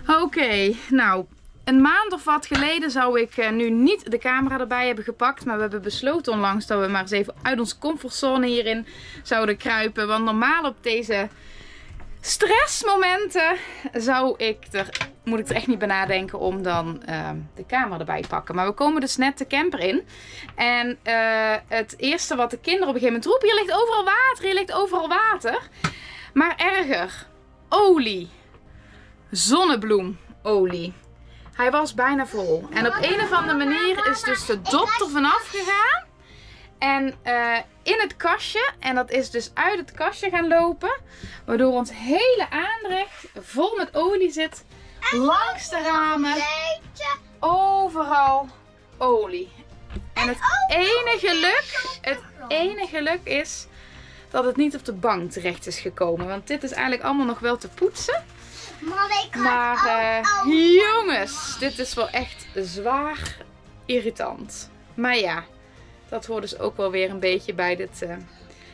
Oké, nou, een maand of wat geleden zou ik nu niet de camera erbij hebben gepakt. Maar we hebben besloten onlangs dat we maar eens even uit onze comfortzone hierin zouden kruipen. Want normaal op deze stressmomenten moet ik er echt niet bij nadenken om dan de camera erbij te pakken. Maar we komen dus net de camper in. En het eerste wat de kinderen op een gegeven moment roepen: hier ligt overal water, hier ligt overal water. Maar erger, olie. Zonnebloemolie. Hij was bijna vol. En op een of andere manier is dus de dop er vanaf gegaan. En in het kastje. En dat is dus uit het kastje gaan lopen. Waardoor ons hele aanrecht vol met olie zit. Langs de ramen. Overal olie. En het enige geluk is dat het niet op de bank terecht is gekomen. Want dit is eigenlijk allemaal nog wel te poetsen. Maar jongens, dit is wel echt zwaar irritant. Maar ja, dat hoort dus ook wel weer een beetje bij dit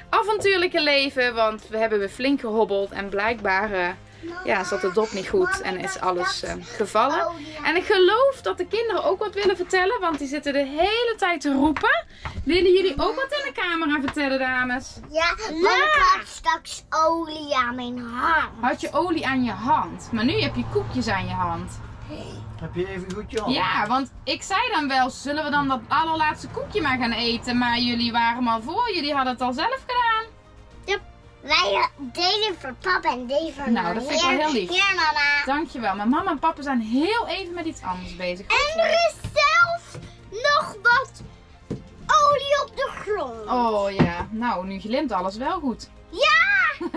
avontuurlijke leven. Want we hebben weer flink gehobbeld en blijkbaar zat de dop niet goed en is alles gevallen. En ik geloof dat de kinderen ook wat willen vertellen, want die zitten de hele tijd te roepen. Willen jullie ook wat in de camera vertellen, dames? Ja, want ik had straks olie aan mijn hand. Had je olie aan je hand, maar nu heb je koekjes aan je hand. Heb je even goed je hand? Ja, want ik zei dan wel, zullen we dan dat allerlaatste koekje maar gaan eten? Maar jullie waren al voor, jullie hadden het al zelf gedaan. Wij deden voor papa en deden voor mama. Nou, dat vind ik wel heel lief. Hier, mama. Dankjewel, maar mama en papa zijn heel even met iets anders bezig. En er is zelfs nog wat olie op de grond. Oh ja, nou, nu glimt alles wel goed. Ja!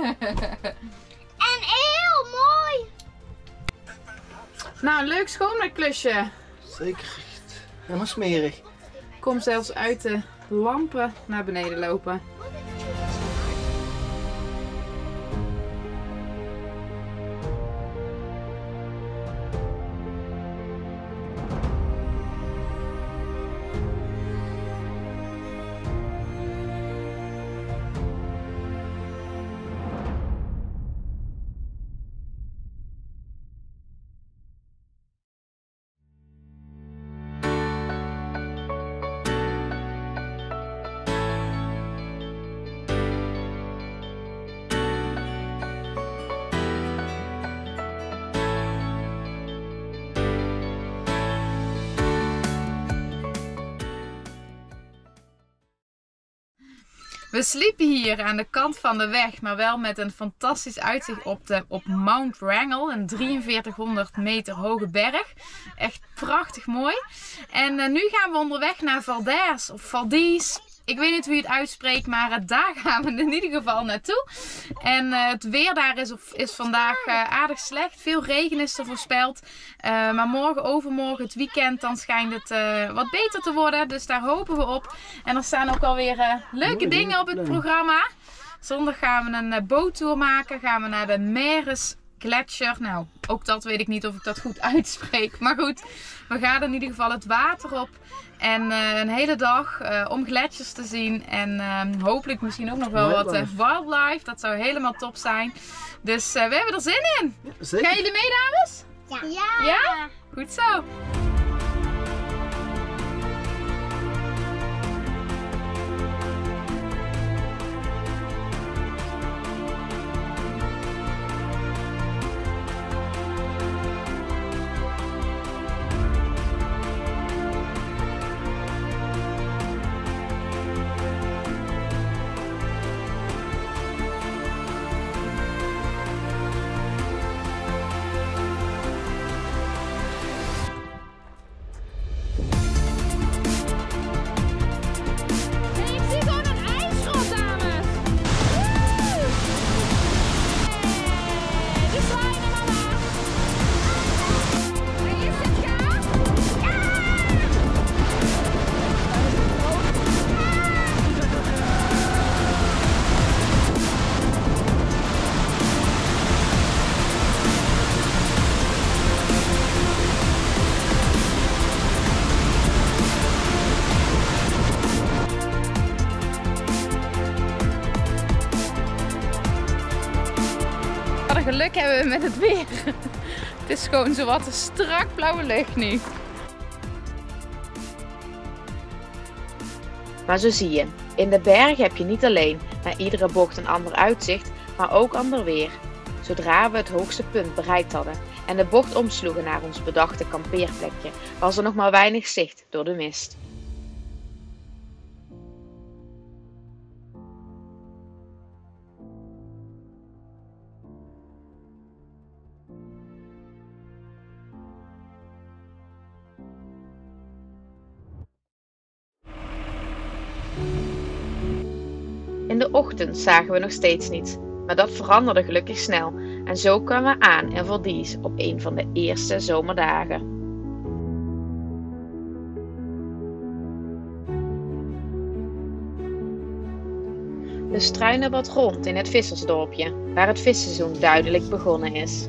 En heel mooi. Nou, een leuk schoonmaakklusje. Zeker. Helemaal smerig. Kom zelfs uit de lampen naar beneden lopen. We sliepen hier aan de kant van de weg, maar wel met een fantastisch uitzicht op Mount Wrangell, een 4300 meter hoge berg. Echt prachtig mooi. En nu gaan we onderweg naar Valdez of Valdez. Ik weet niet hoe je het uitspreekt, maar daar gaan we in ieder geval naartoe. En het weer daar is vandaag aardig slecht. Veel regen is er voorspeld. Maar morgen, overmorgen, het weekend, dan schijnt het wat beter te worden. Dus daar hopen we op. En er staan ook alweer leuke dingen op het programma. Zondag gaan we een boottour maken. Gaan we naar de Meres Gletscher. Nou, ook dat weet ik niet of ik dat goed uitspreek. Maar goed, we gaan in ieder geval het water op. En een hele dag om gletsjers te zien. En hopelijk misschien ook nog wel wat wildlife. Dat zou helemaal top zijn. Dus we hebben er zin in. Ja, gaan jullie mee, dames? Ja. Ja? Goed zo. Geluk hebben we met het weer. Het Het is gewoon zowat een strak blauwe lucht nu. Maar zo zie je, in de bergen heb je niet alleen na iedere bocht een ander uitzicht, maar ook ander weer. Zodra we het hoogste punt bereikt hadden en de bocht omsloegen naar ons bedachte kampeerplekje, was er nog maar weinig zicht door de mist. In de ochtend zagen we nog steeds niets, maar dat veranderde gelukkig snel en zo kwamen we aan in Verdies op een van de eerste zomerdagen. We struinen wat rond in het vissersdorpje, waar het visseizoen duidelijk begonnen is.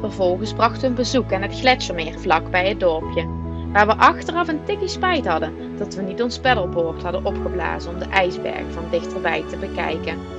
Vervolgens brachten we een bezoek aan het gletsjermeer vlak bij het dorpje, waar we achteraf een tikkie spijt hadden dat we niet ons paddleboard hadden opgeblazen om de ijsberg van dichterbij te bekijken.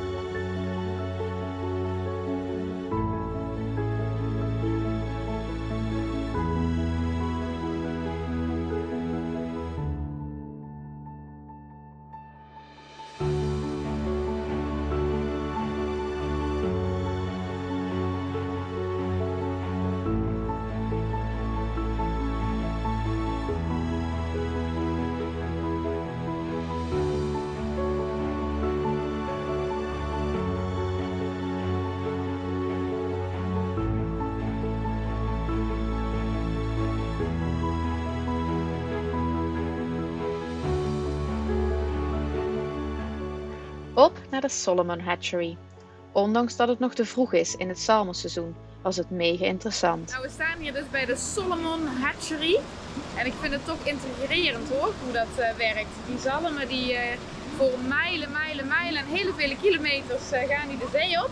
Op naar de Solomon Hatchery. Ondanks dat het nog te vroeg is in het zalmenseizoen, was het mega interessant. Nou, we staan hier dus bij de Solomon Hatchery. En ik vind het toch intrigerend hoor, hoe dat werkt. Die zalmen die voor mijlen en hele vele kilometers gaan die de zee op.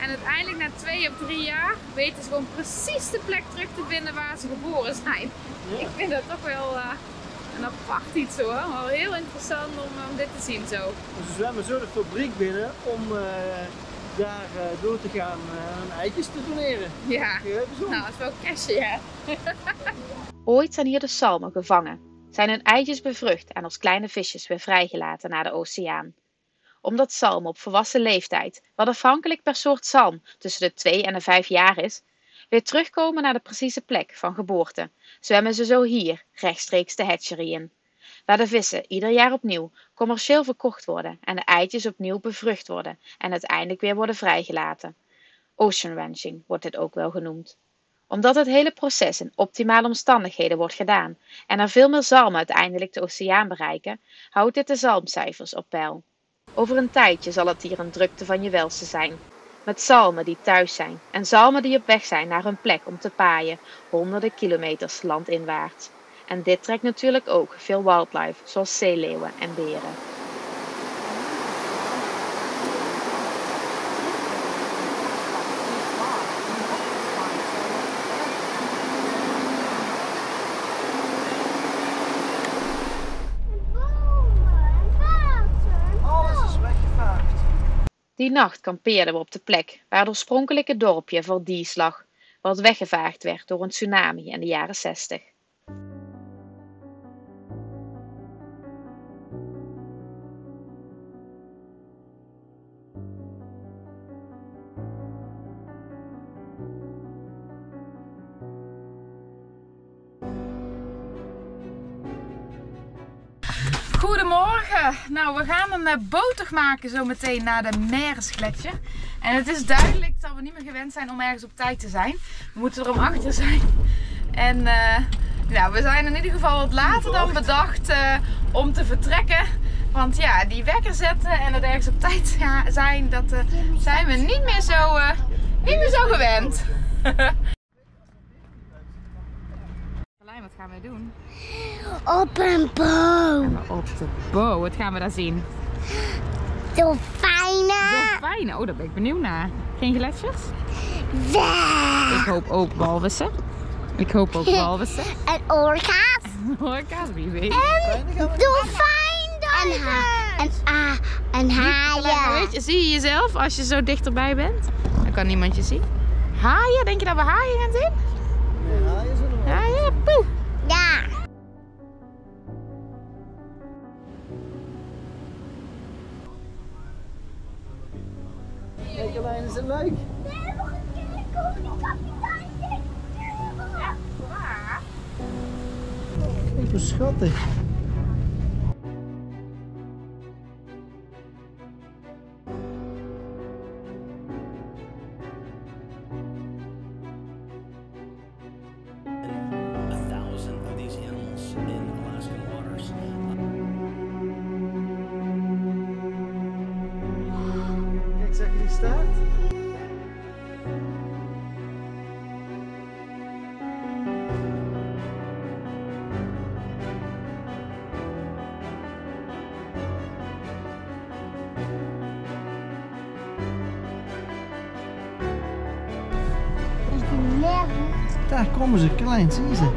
En uiteindelijk na 2 of 3 jaar weten ze gewoon precies de plek terug te vinden waar ze geboren zijn. Ja. Ik vind dat toch wel een apart iets hoor. Wel heel interessant om dit te zien zo. Ze zwemmen zo de fabriek binnen om daar door te gaan en eitjes te doneren. Ja, nou dat is wel cashje ja. Ooit zijn hier de zalmen gevangen, zijn hun eitjes bevrucht en als kleine visjes weer vrijgelaten naar de oceaan. Omdat zalmen op volwassen leeftijd, wat afhankelijk per soort zalm tussen de 2 en de 5 jaar is, weer terugkomen naar de precieze plek van geboorte, zwemmen ze zo hier rechtstreeks de hatchery in. Waar de vissen ieder jaar opnieuw commercieel verkocht worden en de eitjes opnieuw bevrucht worden en uiteindelijk weer worden vrijgelaten. Ocean ranching wordt dit ook wel genoemd. Omdat het hele proces in optimale omstandigheden wordt gedaan en er veel meer zalmen uiteindelijk de oceaan bereiken, houdt dit de zalmcijfers op peil. Over een tijdje zal het hier een drukte van je welste zijn. Met zalmen die thuis zijn en zalmen die op weg zijn naar hun plek om te paaien, honderden kilometers landinwaarts. En dit trekt natuurlijk ook veel wildlife, zoals zeeleeuwen en beren. Die nacht kampeerden we op de plek waar het oorspronkelijke dorpje Verdies lag, wat weggevaagd werd door een tsunami in de jaren 60. Goedemorgen! Nou, we gaan een boottocht maken zo meteen naar de Meeresgletsjer. En het is duidelijk dat we niet meer gewend zijn om ergens op tijd te zijn. We moeten er om 8 uur zijn. En nou, we zijn in ieder geval wat later dan bedacht om te vertrekken. Want ja, die wekker zetten en het ergens op tijd zijn, dat zijn we niet meer zo gewend. Wat gaan we doen? Op een boot. Op de boot. Wat gaan we daar zien? Dolfijnen. Dolfijnen? Oh, daar ben ik benieuwd naar. Geen gletsjers? Ja. Ik hoop ook walvissen. En orka's. Orka's-baby. En haaien. Weet je, zie je jezelf als je zo dichterbij bent? Dan kan niemand je zien. Haaien? Denk je dat we haaien gaan zien? Nee, haaien zullen we wel. Haaien? Poeh! Ja. Kijk, Carlijn, is het leuk? Kijk hoe schattig. Kijk, zeg die staart. Daar komen ze, klein, zie je ze?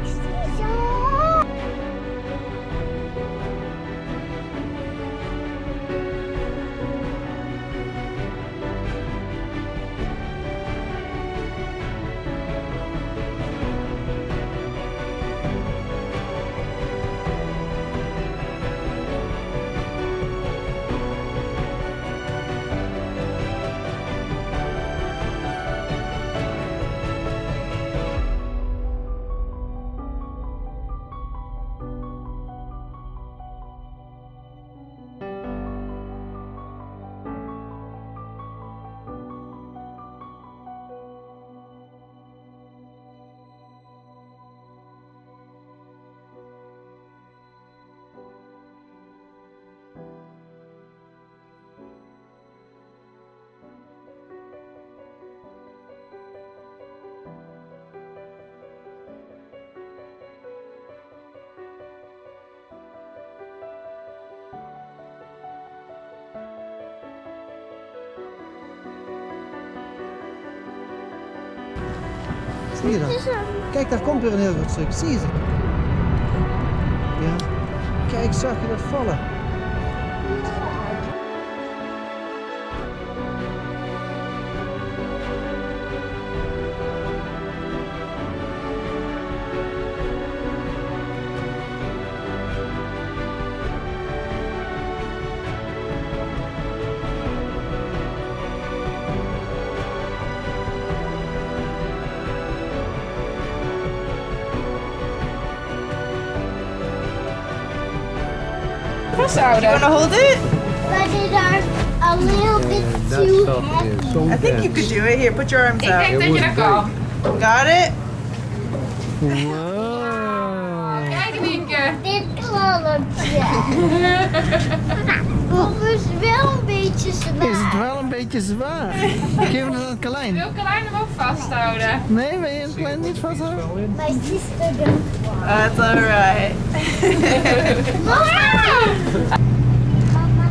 Zie je dat? Kijk, daar komt weer een heel groot stuk. Zie je ze? Ja. Kijk, zag je dat vallen? Vasthouden. You wanna hold it? But it are a little bit too heavy. I think you could do it. Here, put your arms Ik out. denk dat je dat kan. Got it? Wow. Kijk, Nienke. Dit kleurtje. Het is wel een beetje zwaar. Is het wel een beetje zwaar? Geef het aan Carlijn. Wil Carlijn hem ook vasthouden? Nee, wil je het klein niet vasthouden? Mijn sister doet. That's alright.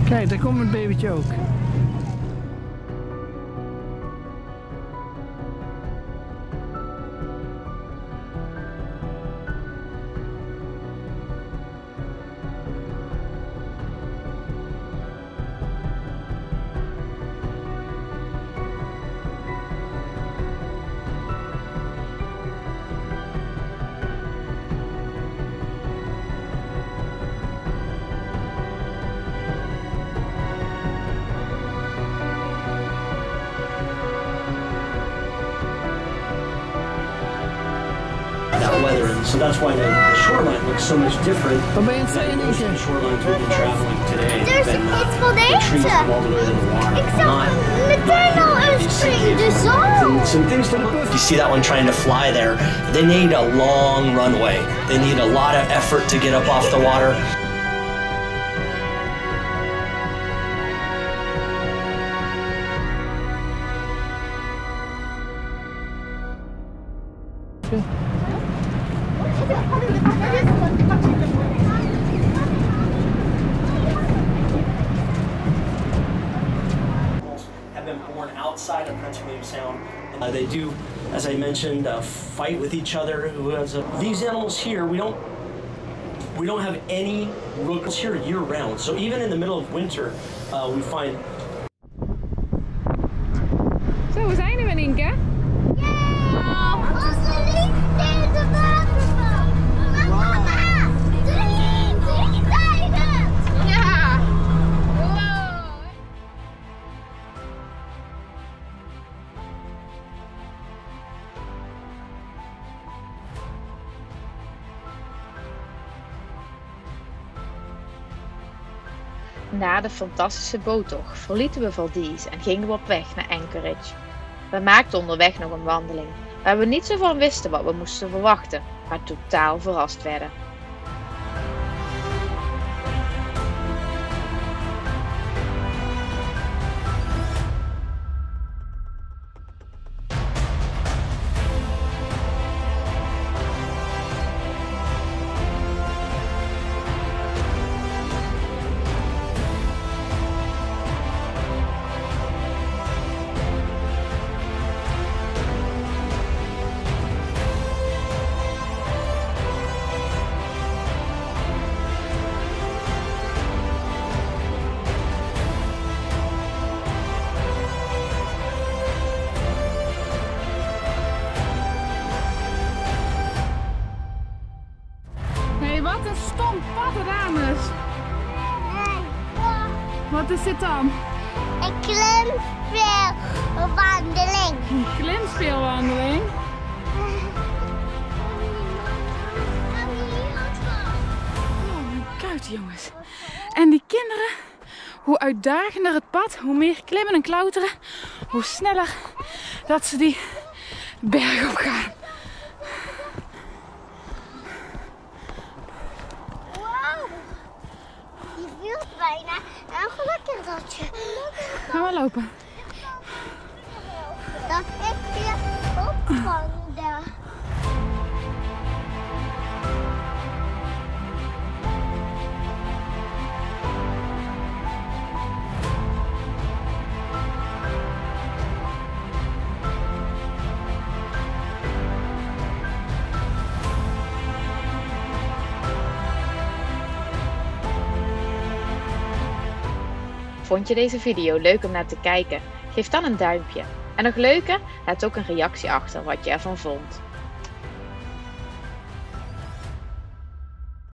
Kijk, daar komt het babytje ook. Weather, and so that's why the shoreline looks so much different Wat ben je aan het than zeggen, most of the Nienke? shorelines we've been traveling today. There's Been, iets van the trees eten. come all the way to the water. Ik zag meteen al een spring, de zon. Some things to look. You see that one trying to fly there. They need a long runway. They need a lot of effort to get up off the water. Have been born outside of Prince William Sound. They do, as I mentioned, fight with each other. These animals here, we don't We don't have any rooks here year-round. So even in the middle of winter, we find... Zo, we zijn er weer, Nienke. Ja, onze liefde in de waterval. Mama, drie zijn het. Ja. Wow. Na de fantastische boottocht verlieten we Valdez en gingen we op weg naar Anchorage. We maakten onderweg nog een wandeling, waar we niet zo van wisten wat we moesten verwachten, maar totaal verrast werden. Hé, wat een stom pad, dames. Wat is dit dan? Een klimspeelwandeling. Een klimspeelwandeling. Oh, mijn kuit, jongens. En die kinderen, hoe uitdagender het pad, hoe meer klimmen en klauteren, hoe sneller dat ze die berg op gaan. Wauw. Je wilt bijna. En gelukkig dat je. Gaan we lopen. Dat ik je opvangde. Vond je deze video leuk om naar te kijken? Geef dan een duimpje. En nog leuker, laat ook een reactie achter wat je ervan vond.